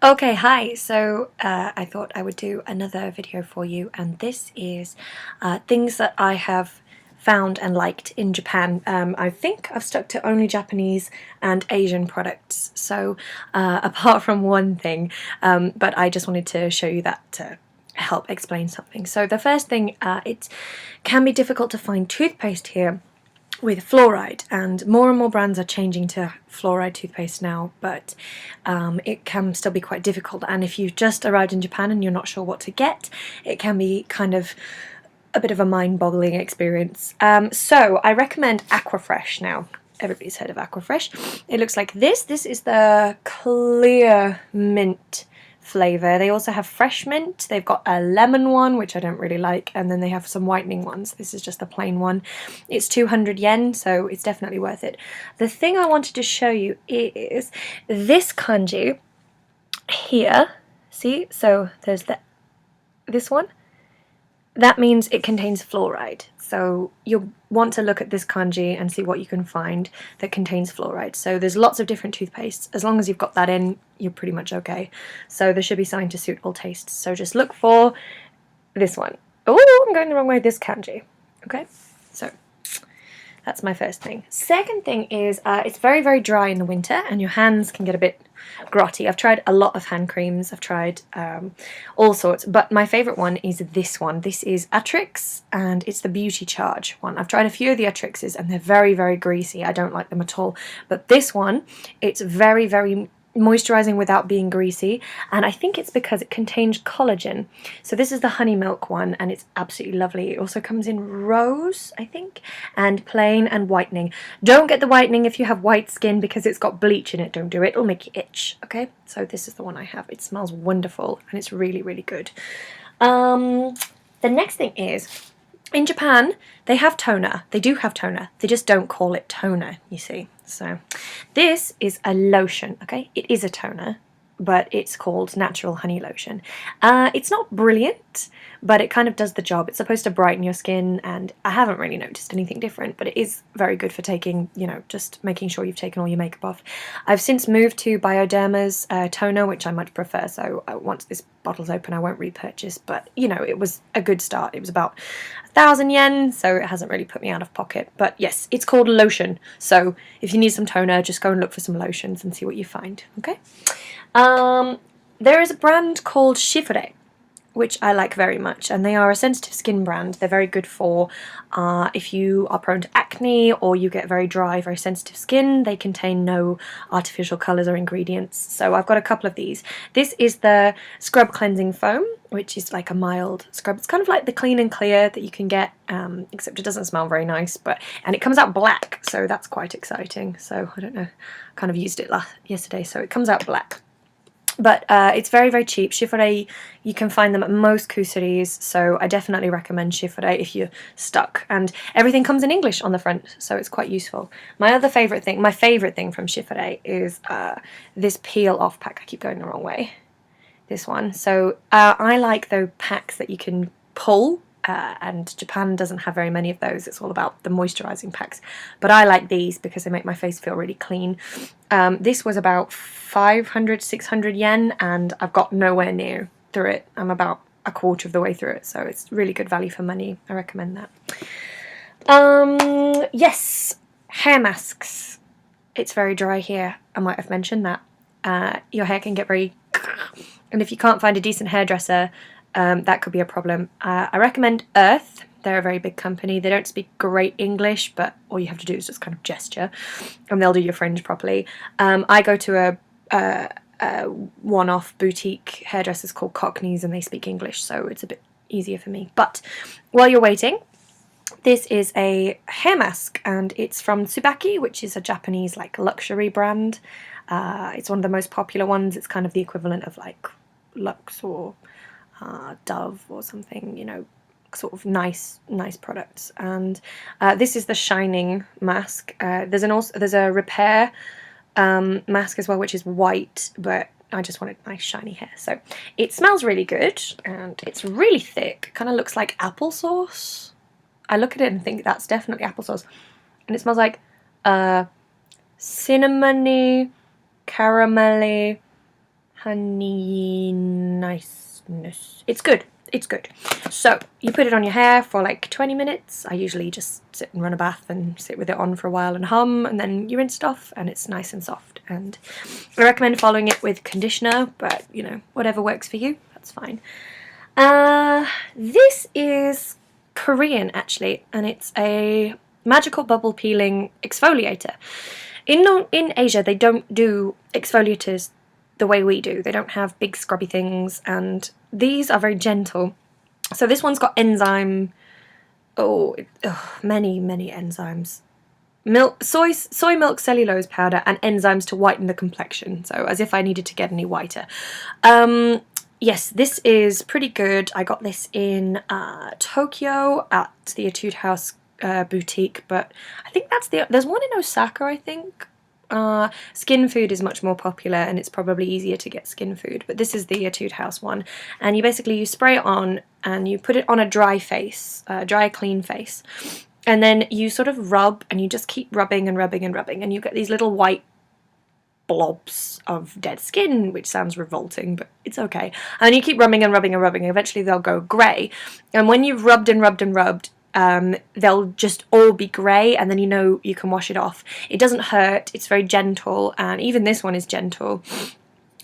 Okay, hi. So I thought I would do another video for you, and this is things that I have found and liked in Japan. I think I've stuck to only Japanese and Asian products, so apart from one thing, but I just wanted to show you that to help explain something. So the first thing, it can be difficult to find toothpaste here with fluoride, and more brands are changing to fluoride toothpaste now, but it can still be quite difficult. And if you've just arrived in Japan and you're not sure what to get, it can be kind of a bit of a mind-boggling experience. So I recommend Aquafresh now. Everybody's heard of Aquafresh. It looks like this. This is the clear mint flavour. They also have fresh mint. They've got a lemon one, which I don't really like, and then they have some whitening ones. This is just the plain one. It's 200 yen, so it's definitely worth it. The thing I wanted to show you is this kanji here. See? So there's this one. That means it contains fluoride. So you'll want to look at this kanji and see what you can find that contains fluoride. So there's lots of different toothpastes. As long as you've got that in, you're pretty much okay. So there should be something to suitable tastes. So just look for this one. Oh, I'm going the wrong way. This kanji. Okay, so that's my first thing. Second thing is it's very dry in the winter and your hands can get a bit grotty. I've tried a lot of hand creams. I've tried all sorts, but my favourite one is this one. This is Atrix, and it's the Beauty Charge one. I've tried a few of the Atrixes and they're very greasy. I don't like them at all. But this one, it's very moisturizing without being greasy, and I think it's because it contains collagen. So this is the honey milk one, and it's absolutely lovely. It also comes in rose, I think, and plain and whitening. Don't get the whitening if you have white skin because it's got bleach in it. Don't do it, it'll make you itch. Okay, so this is the one I have. It smells wonderful and it's really good. The next thing is, in Japan, they have toner. They do have toner. They just don't call it toner, you see. So this is a lotion, okay? It is a toner, but it's called Natural Honey Lotion. It's not brilliant, but it kind of does the job. It's supposed to brighten your skin, and I haven't really noticed anything different, but it is very good for taking, you know, just making sure you've taken all your makeup off. I've since moved to Bioderma's toner, which I much prefer, so once this bottle's open I won't repurchase, but you know, it was a good start. It was about 1,000 yen, so it hasn't really put me out of pocket. But yes, it's called lotion, so if you need some toner, just go and look for some lotions and see what you find, okay? There is a brand called Chifure, which I like very much, and they are a sensitive skin brand. They're very good for if you are prone to acne or you get very dry, very sensitive skin. They contain no artificial colours or ingredients. So I've got a couple of these. This is the Scrub Cleansing Foam, which is like a mild scrub. It's kind of like the Clean and Clear that you can get, except it doesn't smell very nice, and it comes out black, so that's quite exciting. So I don't know, I kind of used it yesterday, so it comes out black. But it's very cheap. Chifure, you can find them at most Kusuris, so I definitely recommend Chifure if you're stuck. And everything comes in English on the front, so it's quite useful. My favourite thing from Chifure is this peel-off pack. I keep going the wrong way. This one. So I like those packs that you can pull, and Japan doesn't have very many of those. It's all about the moisturising packs. But I like these because they make my face feel really clean. This was about 500-600 yen, and I've got nowhere near through it. I'm about a quarter of the way through it, so it's really good value for money. I recommend that. Yes, hair masks. It's very dry here. I might have mentioned that. Your hair can get very... And if you can't find a decent hairdresser, that could be a problem. I recommend Earth. They're a very big company. They don't speak great English, but all you have to do is just kind of gesture and they'll do your fringe properly. I go to a one-off boutique hairdressers called Cockneys, and they speak English, so it's a bit easier for me. But while you're waiting, this is a hair mask, and it's from Tsubaki, which is a Japanese like luxury brand. It's one of the most popular ones. It's kind of the equivalent of like Lux or Dove or something, you know, sort of nice products. And this is the shining mask. There's a repair mask as well, which is white, but I just wanted nice shiny hair. So it smells really good, and it's really thick. Kind of looks like applesauce. I look at it and think that's definitely applesauce, and it smells like cinnamony, caramelly, honey niceness. It's good. It's good. So you put it on your hair for like 20 minutes. I usually just sit and run a bath and sit with it on for a while and hum, and then you rinse it off and it's nice and soft. And I recommend following it with conditioner, but you know, whatever works for you, that's fine. This is Korean actually, and it's a magical bubble peeling exfoliator. In Asia they don't do exfoliators the way we do. They don't have big scrubby things, and these are very gentle. So this one's got enzyme, many enzymes. Soy milk cellulose powder and enzymes to whiten the complexion, so as if I needed to get any whiter. Yes, this is pretty good. I got this in Tokyo at the Etude House boutique, but I think there's one in Osaka, I think. Skin Food is much more popular, and it's probably easier to get Skin Food, but this is the Etude House one, and you spray it on and you put it on a dry face, dry clean face, and then you sort of rub, and you just keep rubbing and rubbing and rubbing, and you get these little white blobs of dead skin, which sounds revolting, but it's okay. And you keep rubbing and rubbing and rubbing, and eventually they'll go grey, and when you've rubbed and rubbed and rubbed, they'll just all be grey, and then you know you can wash it off. It doesn't hurt, it's very gentle, and even this one is gentle,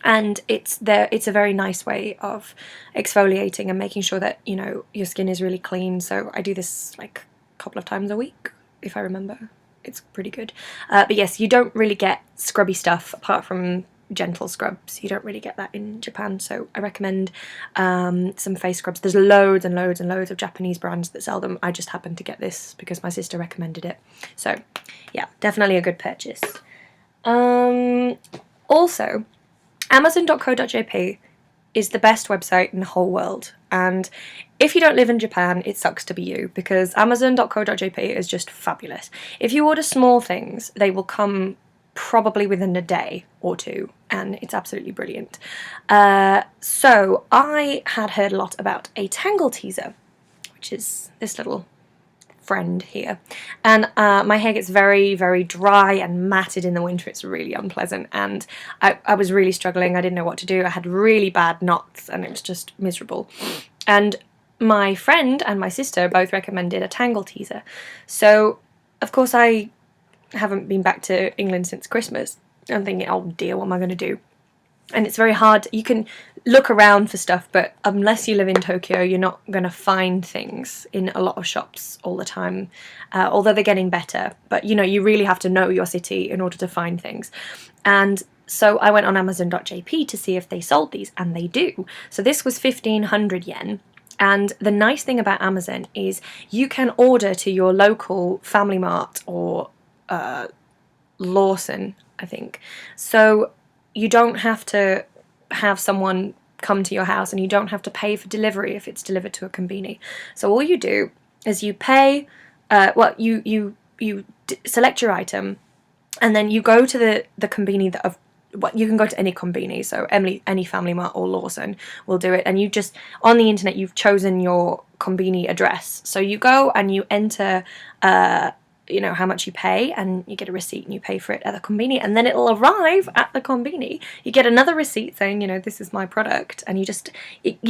and it's a very nice way of exfoliating and making sure that, you know, your skin is really clean. So I do this like a couple of times a week, if I remember. It's pretty good. But yes, you don't really get scrubby stuff apart from gentle scrubs. You don't really get that in Japan, so I recommend some face scrubs. There's loads and loads and loads of Japanese brands that sell them. I just happened to get this because my sister recommended it. So yeah, definitely a good purchase. Also, Amazon.co.jp is the best website in the whole world, and if you don't live in Japan, it sucks to be you, because Amazon.co.jp is just fabulous. If you order small things, they will come probably within a day or two, and it's absolutely brilliant. So I had heard a lot about a tangle teaser, which is this little friend here, and my hair gets very, very dry and matted in the winter. It's really unpleasant, and I was really struggling. I didn't know what to do. I had really bad knots, and it was just miserable. And my friend and my sister both recommended a tangle teaser, so of course I haven't been back to England since Christmas. I'm thinking, oh dear, what am I going to do? And it's very hard. You can look around for stuff, but unless you live in Tokyo, you're not going to find things in a lot of shops all the time, although they're getting better. But you know, you really have to know your city in order to find things. And so I went on Amazon.jp to see if they sold these, and they do. So this was 1,500 yen. And the nice thing about Amazon is you can order to your local Family Mart or Lawson, I think. So you don't have to have someone come to your house, and you don't have to pay for delivery if it's delivered to a konbini. So all you do is you pay, you select your item, and then you go to the konbini that of you can go to any konbini, so any Family Mart or Lawson will do it, and you just, on the internet, you've chosen your konbini address. So you go and you enter you know, how much you pay, and you get a receipt and you pay for it at the konbini, and then it'll arrive at the konbini. You get another receipt saying, you know, this is my product, and you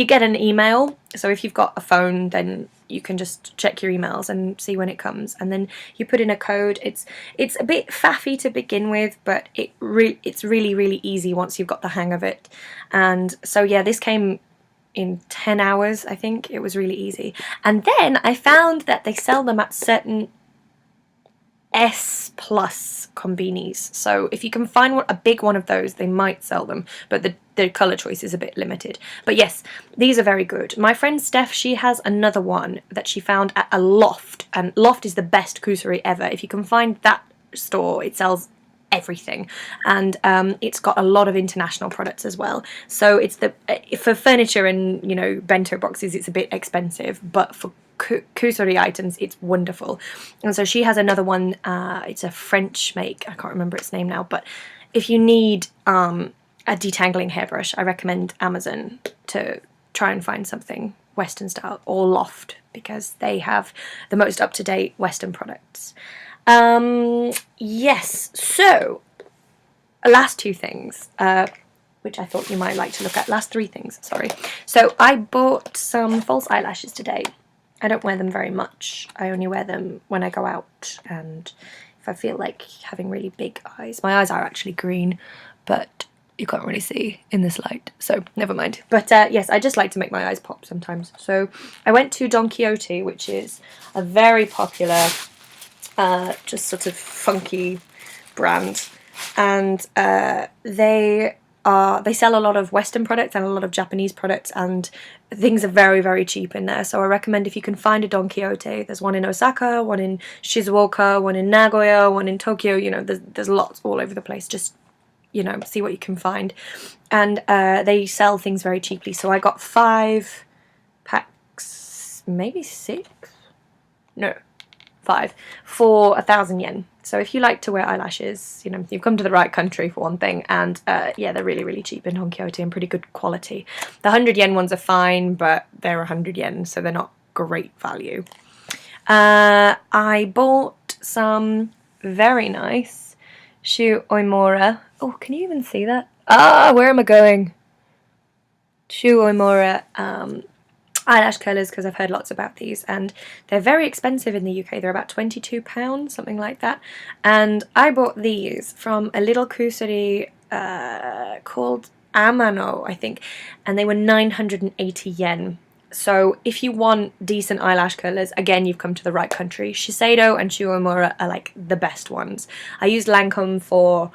get an email. So if you've got a phone, then you can just check your emails and see when it comes, and then you put in a code. It's a bit faffy to begin with, but it's really, really easy once you've got the hang of it. And so yeah, this came in 10 hours, I think. It was really easy. And then I found that they sell them at certain S plus konbinis, so if you can find a big one of those, they might sell them, but the colour choice is a bit limited. But yes, these are very good. My friend Steph, she has another one that she found at a Loft, and Loft is the best kusuri ever. If you can find that store, it sells everything, and it's got a lot of international products as well. So it's for furniture and, you know, bento boxes, it's a bit expensive, but for kusuri items, it's wonderful. And so she has another one. It's a French make. I can't remember its name now, but if you need a detangling hairbrush, I recommend Amazon to try and find something Western style, or Loft, because they have the most up-to-date Western products. Yes, so last two things. which I thought you might like to look at. Last three things, sorry. So I bought some false eyelashes today. I don't wear them very much. I only wear them when I go out and if I feel like having really big eyes. My eyes are actually green, but you can't really see in this light, so never mind. But yes, I just like to make my eyes pop sometimes. So I went to Don Quixote, which is a very popular, just sort of funky brand, and they sell a lot of Western products and a lot of Japanese products, and things are very, very cheap in there. So I recommend if you can find a Don Quixote. There's one in Osaka, one in Shizuoka, one in Nagoya, one in Tokyo. You know, there's lots all over the place. Just, you know, see what you can find. And they sell things very cheaply. So I got 5 packs, maybe 6? No, 5 for 1,000 yen. So if you like to wear eyelashes, you know, you've come to the right country for one thing. And yeah, they're really, really cheap in Don Quixote and pretty good quality. The 100 yen ones are fine, but they're 100 yen, so they're not great value. I bought some very nice Shu Oimura. Oh, can you even see that? Ah, where am I going? Shu Oimura eyelash curlers, because I've heard lots about these, and they're very expensive in the UK. They're about £22, something like that. And I bought these from a little kusuri called Amano, I think, and they were 980 yen. So if you want decent eyelash curlers, again, you've come to the right country. Shiseido and Shu Oimura are like the best ones. I used Lancome for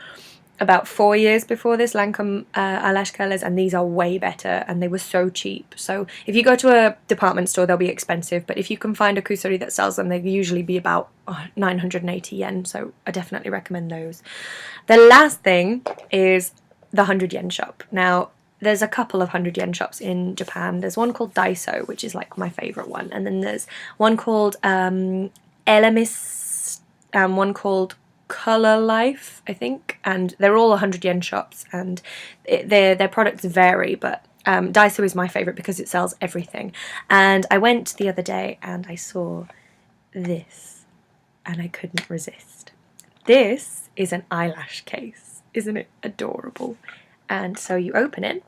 about 4 years before this, Lancome eyelash curlers, and these are way better, and they were so cheap. So if you go to a department store, they'll be expensive, but if you can find a kusuri that sells them, they usually be about 980 yen, so I definitely recommend those. The last thing is the 100 yen shop. Now, there's a couple of 100 yen shops in Japan. There's one called Daiso, which is like my favourite one, and then there's one called Elemis, one called Color Life, I think, and they're all 100 yen shops, and their products vary, but Daiso is my favourite because it sells everything. And I went the other day and I saw this and I couldn't resist. This is an eyelash case. Isn't it adorable? And so you open it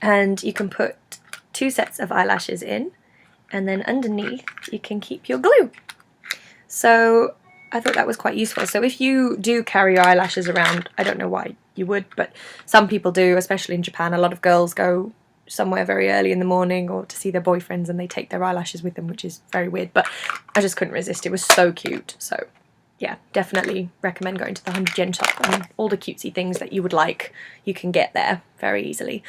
and you can put 2 sets of eyelashes in, and then underneath you can keep your glue. So I thought that was quite useful. So if you do carry your eyelashes around, I don't know why you would, but some people do, especially in Japan. A lot of girls go somewhere very early in the morning or to see their boyfriends and they take their eyelashes with them, which is very weird, but I just couldn't resist. It was so cute. So yeah, definitely recommend going to the 100 yen shop, and all the cutesy things that you would like, you can get there very easily.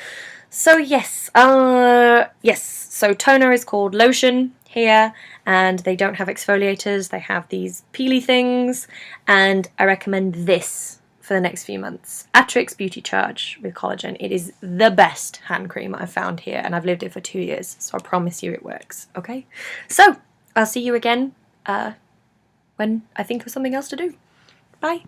So yes, so toner is called Lotion here, and they don't have exfoliators, they have these peely things, and I recommend this for the next few months. Atrix Beauty Charge with collagen. It is the best hand cream I've found here, and I've lived it for 2 years, so I promise you it works, okay? So, I'll see you again when I think of something else to do. Bye!